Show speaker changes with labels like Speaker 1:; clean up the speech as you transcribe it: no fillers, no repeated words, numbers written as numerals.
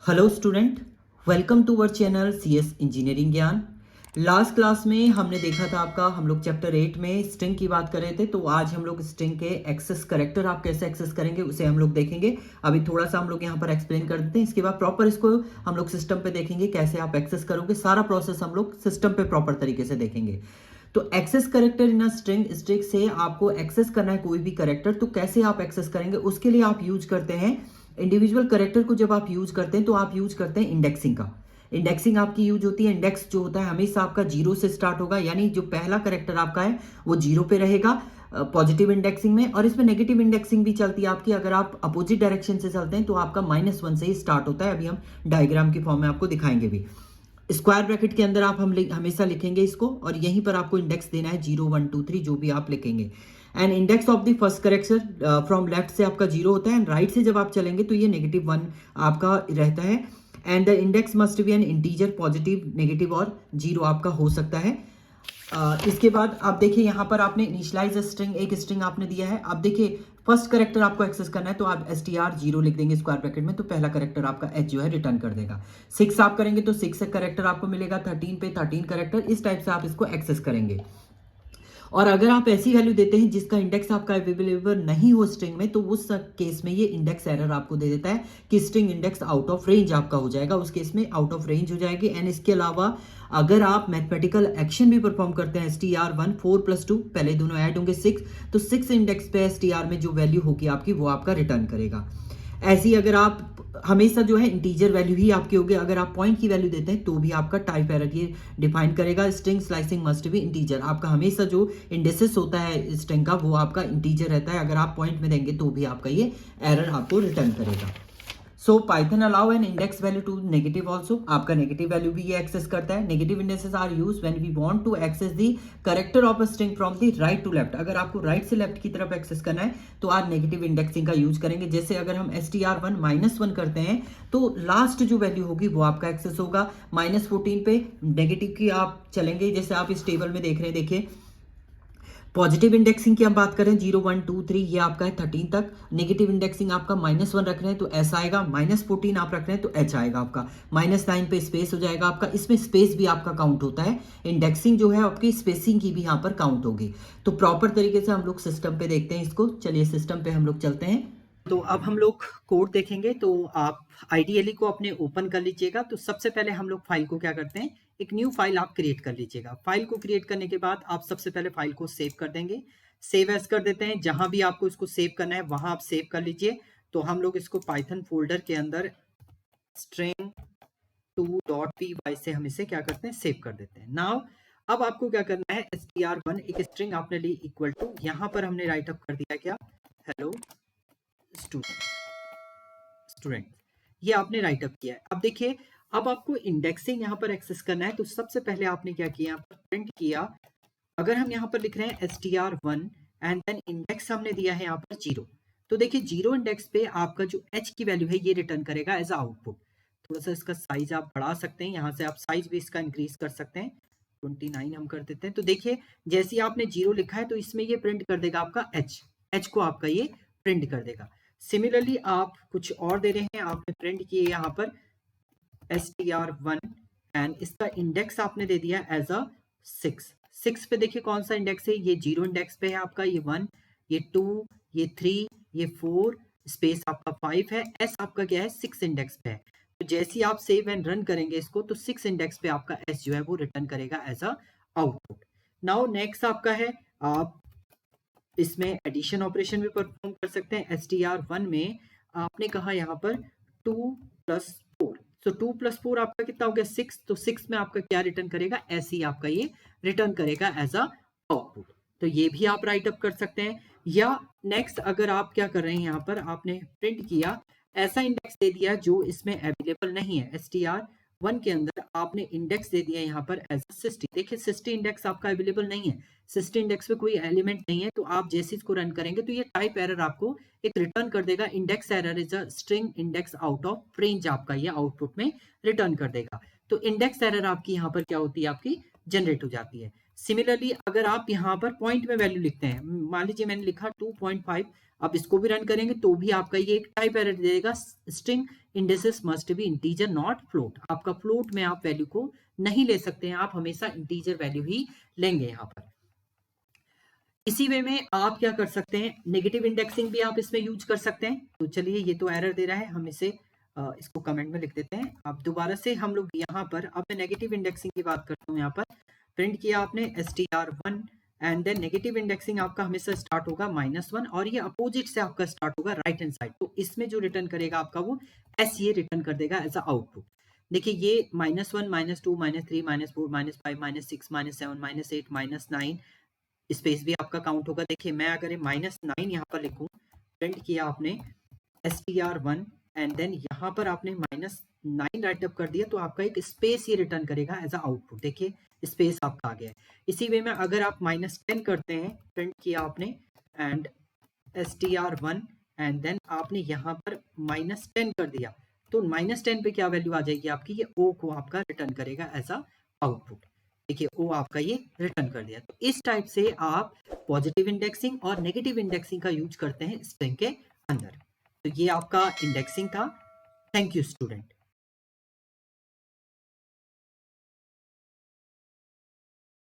Speaker 1: Hello student, welcome to our channel CS engineering Gyan. Last class में हमने देखा था आपका हम लोग चैप्टर 8 में स्ट्रिंग की बात कर रहे थे। तो आज हम लोग स्ट्रिंग के एक्सेस करेक्टर आप कैसे एक्सेस करेंगे उसे हम लोग देखेंगे। अभी थोड़ा सा हम लोग यहाँ पर एक्सप्लेन कर देते हैं, इसके बाद प्रॉपर इसको हम लोग सिस्टम पे देखेंगे कैसे आप एक्सेस करोगे। सारा प्रोसेस हम लोग सिस्टम पे प्रॉपर तरीके से देखेंगे। तो एक्सेस करेक्टर इन स्ट्रिंग से आपको एक्सेस करना है कोई भी करेक्टर, तो कैसे आप एक्सेस करेंगे उसके लिए आप यूज करते हैं इंडिविजुअल करेक्टर को। जब आप यूज करते हैं तो आप यूज करते हैं इंडेक्सिंग का। इंडेक्सिंग आपकी यूज होती है, इंडेक्स जो होता है हमेशा आपका जीरो से स्टार्ट होगा, यानी जो पहला करेक्टर आपका है वो जीरो पे रहेगा पॉजिटिव इंडेक्सिंग में। और इसमें नेगेटिव इंडेक्सिंग भी चलती है आपकी, अगर आप अपोजिट डायरेक्शन से चलते हैं तो आपका -1 से ही स्टार्ट होता है। अभी हम डायग्राम की फॉर्म में आपको दिखाएंगे भी। स्क्वायर ब्रैकेट के अंदर आप हमेशा लिखेंगे इसको, और यहीं पर आपको इंडेक्स देना है 0 1 2 3 जो भी आप लिखेंगे। And index of the first character from left से आपका 0 होता है, एंड राइट से जब आप चलेंगे तो ये -1 आपका रहता है। And the index must be N integer, positive, negative और 0 आपका हो सकता है। इसके बाद आप देखिए यहाँ पर आपने इनिशियलाइज स्ट्रिंग, एक स्ट्रिंग आपने दिया है। अब देखिए फर्स्ट करेक्टर आपको एक्सेस करना है तो आप str 0 लिख देंगे स्क्वायर ब्रैकेट में, तो पहला करेक्टर आपका h जो है रिटर्न कर देगा। 6 आप करेंगे तो 6 करेक्टर आपको मिलेगा, 13 पे 13 करेक्टर। इस टाइप से आप इसको एक्सेस करेंगे। और अगर आप ऐसी वैल्यू देते हैं जिसका इंडेक्स आपका अवेलेबल नहीं हो स्ट्रिंग में, तो उस केस में ये इंडेक्स एरर आपको दे देता है कि string index out of range आपका हो जाएगा। उस केस में आउट ऑफ रेंज हो जाएगी। एंड इसके अलावा अगर आप मैथमेटिकल एक्शन भी परफॉर्म करते हैं str1 4 + 2, पहले दोनों ऐड होंगे 6, तो 6 इंडेक्स पे str में जो वैल्यू होगी आपकी वो आपका रिटर्न करेगा। ऐसी अगर आप हमेशा जो है इंटीजर वैल्यू ही आपकी होगी, अगर आप पॉइंट की वैल्यू देते हैं तो भी आपका टाइप एरर ये डिफाइन करेगा। String slicing must be integer, आपका हमेशा जो इंडेक्सेस होता है स्ट्रिंग का वो आपका इंटीजर रहता है। अगर आप पॉइंट में देंगे तो भी आपका ये एरर आपको रिटर्न करेगा। So Python allow an index value to negative also, आपका नेगेटिव वैल्यू भी ये एक्सेस करता है। Negative indexes are use when we want to access the character of a string from the right to left. अगर आपको right से left की तरफ एक्सेस करना है तो आप नेगेटिव इंडेक्सिंग का यूज करेंगे। जैसे अगर हम str1 -1 करते हैं तो लास्ट जो वैल्यू होगी वो आपका एक्सेस होगा। -14 पे नेगेटिव की आप चलेंगे, जैसे आप इस टेबल में देख रहे हैं। देखिए पॉजिटिव इंडेक्सिंग की हम बात करें 0 1 2 3 ये आपका है 13 तक। नेगेटिव इंडेक्सिंग आपका -1 रख रहे हैं तो S आएगा, -14 आप रख रहे हैं तो H आएगा आपका। -9 पे स्पेस हो जाएगा आपका, इसमें स्पेस भी आपका काउंट होता है। इंडेक्सिंग जो है आपकी स्पेसिंग की भी यहाँ पर काउंट होगी। तो प्रॉपर तरीके से हम लोग सिस्टम पे देखते हैं इसको। चलिए सिस्टम पे हम लोग चलते हैं। तो अब हम लोग कोड देखेंगे, तो आप आइडियली को अपने ओपन कर लीजिएगा। तो सबसे पहले हम लोग फाइल को क्या करते हैं, एक न्यू फाइल आप क्रिएट कर लीजिएगा। फाइल को क्रिएट करने के बाद आप सबसे पहले फाइल को सेव कर देंगे। सेव एज कर देते हैं, जहां भी आपको इसको सेव करना है वहां आप सेव कर लीजिए। तो हम लोग इसको पाइथन फोल्डर के अंदर string2.py से हम इसे क्या करते हैं, सेव कर देते हैं। नाउ अब आपको क्या करना है, str1 एक स्ट्रिंग आपने ली इक्वल टू, यहां पर हमने राइट अप कर दिया क्या, हेलो स्टूडेंट, ये आपने राइट अप किया है। अब देखिए अब आपको इंडेक्सिंग यहाँ पर एक्सेस करना है, तो सबसे पहले आपने क्या किया, यहाँ पर प्रिंट किया। अगर हम यहाँ पर लिख रहे हैं str1 एंड देन इंडेक्स हमने दिया है यहाँ पर 0, तो देखिए 0 इंडेक्स पे आपका जो h की वैल्यू है ये रिटर्न करेगा एज आउटपुट। थोड़ा सा इसका साइज आप बढ़ा सकते हैं, यहाँ से आप साइज भी इसका इंक्रीज कर सकते हैं। 29 हम कर देते हैं। तो देखिए जैसे ही आपने 0 लिखा है तो इसमें ये प्रिंट कर देगा आपका h को आपका ये प्रिंट कर देगा। सिमिलरली आप कुछ और दे रहे हैं, आपने प्रिंट किए यहाँ पर str1 एंड इसका इंडेक्स आपने दे दिया एज अ 6 पे। देखिए कौन सा इंडेक्स है, ये 0 इंडेक्स पे है आपका, ये 1, ये 2, ये 3, ये 4, स्पेस आपका 5 है। एस आपका क्या है, 6 इंडेक्स पे है। तो जैसे ही आप सेव एंड रन करेंगे इसको तो 6 इंडेक्स पे आपका एस जो है वो रिटर्न करेगा as a output. Now next आपका है, आप इसमें एडिशन ऑपरेशन भी परफॉर्म कर सकते हैं। str1 में आपने कहा यहाँ पर 2 + 4, तो 2 + 4 आपका कितना हो गया, 6। तो 6 में आपका क्या रिटर्न करेगा, ऐसे ही आपका ये रिटर्न करेगा एज अ आउटपुट। तो ये भी आप राइट अप कर सकते हैं। या नेक्स्ट अगर आप क्या कर रहे हैं, यहाँ पर आपने प्रिंट किया, ऐसा इंडेक्स दे दिया जो इसमें अवेलेबल नहीं है। str1 के अंदर आपने इंडेक्स दे दिया यहाँ पर एज 60। देखिए 60 इंडेक्स आपका अवेलेबल नहीं है, 60 इंडेक्स पे कोई एलिमेंट नहीं है। तो आप जैसे इसको रन करेंगे तो ये टाइप एरर आपको एक रिटर्न कर देगा, index error is a string index out of range, आपका ये आउटपुट में रिटर्न कर देगा। तो इंडेक्स एरर आपकी यहाँ पर क्या होती है, आपकी जनरेट हो जाती है। सिमिलरली अगर आप यहाँ पर पॉइंट में वैल्यू लिखते हैं, मान लीजिए मैंने लिखा 2.5, आप इसको भी रन करेंगे तो भी आपका ये एक टाइप एरर देगा, string indices must be integer not float. आपका फ्लोट में आप वैल्यू को नहीं ले सकते हैं, आप हमेशा इंटीजर वैल्यू ही लेंगे यहाँ पर। इसी वे में आप क्या कर सकते हैं, नेगेटिव इंडेक्सिंग भी आप इसमें यूज कर सकते हैं। तो चलिए ये तो एरर दे रहा है, हम इसे इसको कमेंट में लिख देते हैं। अब दोबारा से हम लोग यहाँ पर, अब मैं नेगेटिव इंडेक्सिंग की बात करता हूँ। यहाँ पर प्रिंट किया आपने str1 and then negative indexing आपका हमेशा स्टार्ट होगा -1 और ये अपोजिट से आपका स्टार्ट होगा राइट हैंड साइड। तो इसमें जो रिटर्न करेगा आपका वो एस ये रिटर्न कर देगा एज अ आउटपुट। देखिए ये -1 -2 -3 -4 -5 -6 -7 -8 -9 स्पेस भी आपका काउंट होगा। देखिए मैं अगर -9 यहाँ पर लिखूं, प्रिंट किया आपने str1 एंड देन यहाँ पर आपने -9 राइट अप कर दिया तो आपका एक स्पेस ही रिटर्न करेगा एज अ आउटपुट। देखिए स्पेस आपका आ गया है। इसी वे में अगर आप -10 करते हैं, प्रिंट किया आपने एंड str1 एंड देन आपने यहाँ पर -10 कर दिया तो -10 पे क्या वैल्यू आ जाएगी आपकी, ये ओ को आपका रिटर्न करेगा एज अ आउटपुट। देखिए ओ आपका ये रिटर्न कर दिया। तो इस टाइप से आप पॉजिटिव इंडेक्सिंग और नेगेटिव इंडेक्सिंग का यूज करते हैं स्ट्रिंग के अंदर। तो ये आपका इंडेक्सिंग था। Thank you student.